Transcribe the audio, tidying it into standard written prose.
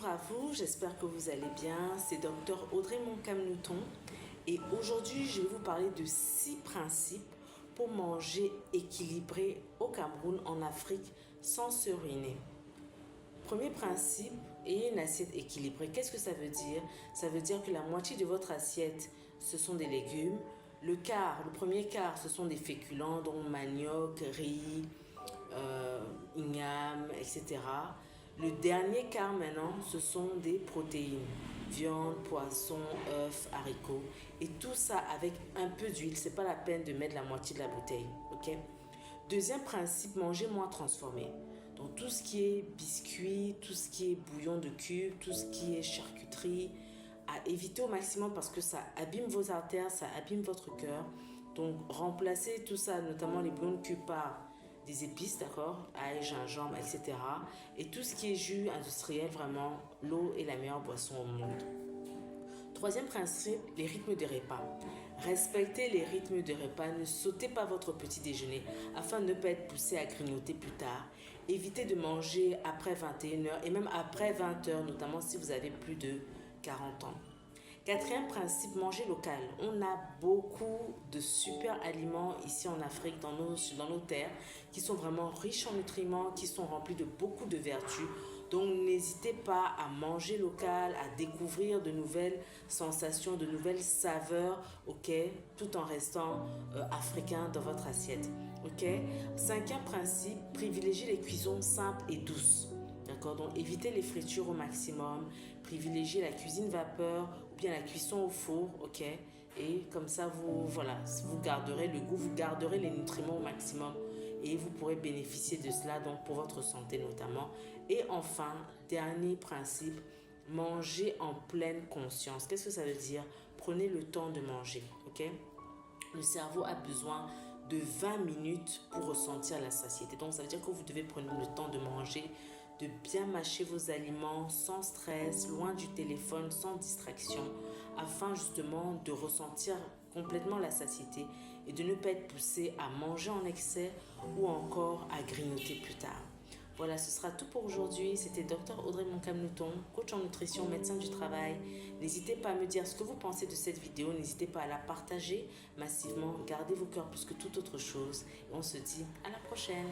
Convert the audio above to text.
Bonjour à vous, j'espère que vous allez bien. C'est Dr Audrey Moncamnouton et aujourd'hui je vais vous parler de 6 principes pour manger équilibré au Cameroun, en Afrique, sans se ruiner. Premier principe, ayez une assiette équilibrée. Qu'est-ce que ça veut dire? Ça veut dire que la moitié de votre assiette, ce sont des légumes. Le premier quart, ce sont des féculents, dont manioc, riz, igname, etc. Le dernier quart maintenant, ce sont des protéines. Viande, poisson, œufs, haricots. Et tout ça avec un peu d'huile. C'est pas la peine de mettre la moitié de la bouteille. Ok? Deuxième principe, manger moins transformé. Donc tout ce qui est biscuits, tout ce qui est bouillon de cube, tout ce qui est charcuterie, à éviter au maximum parce que ça abîme vos artères, ça abîme votre cœur. Donc remplacez tout ça, notamment les bouillons de cube, par des épices, d'accord, ail, gingembre, etc. Et tout ce qui est jus industriel, vraiment, l'eau est la meilleure boisson au monde. Troisième principe, les rythmes de repas. Respectez les rythmes de repas, ne sautez pas votre petit déjeuner afin de ne pas être poussé à grignoter plus tard. Évitez de manger après 21h et même après 20h, notamment si vous avez plus de 40 ans. Quatrième principe, manger local. On a beaucoup de super aliments ici en Afrique, dans nos terres, qui sont vraiment riches en nutriments, qui sont remplis de beaucoup de vertus. Donc n'hésitez pas à manger local, à découvrir de nouvelles sensations, de nouvelles saveurs, ok, tout en restant africain dans votre assiette. Ok. Cinquième principe, privilégiez les cuissons simples et douces. D'accord, donc évitez les fritures au maximum, privilégiez la cuisine vapeur ou bien la cuisson au four, ok? Et comme ça, vous garderez le goût, vous garderez les nutriments au maximum et vous pourrez bénéficier de cela donc pour votre santé notamment. Et enfin, dernier principe, mangez en pleine conscience. Qu'est-ce que ça veut dire? Prenez le temps de manger, ok? Le cerveau a besoin de 20 minutes pour ressentir la satiété. Donc, ça veut dire que vous devez prendre le temps de manger, de bien mâcher vos aliments sans stress, loin du téléphone, sans distraction, afin justement de ressentir complètement la satiété et de ne pas être poussé à manger en excès ou encore à grignoter plus tard. Voilà, ce sera tout pour aujourd'hui. C'était Dr Audrey Moncamnouton, coach en nutrition, médecin du travail. N'hésitez pas à me dire ce que vous pensez de cette vidéo. N'hésitez pas à la partager massivement. Gardez vos cœurs plus que toute autre chose. Et on se dit à la prochaine.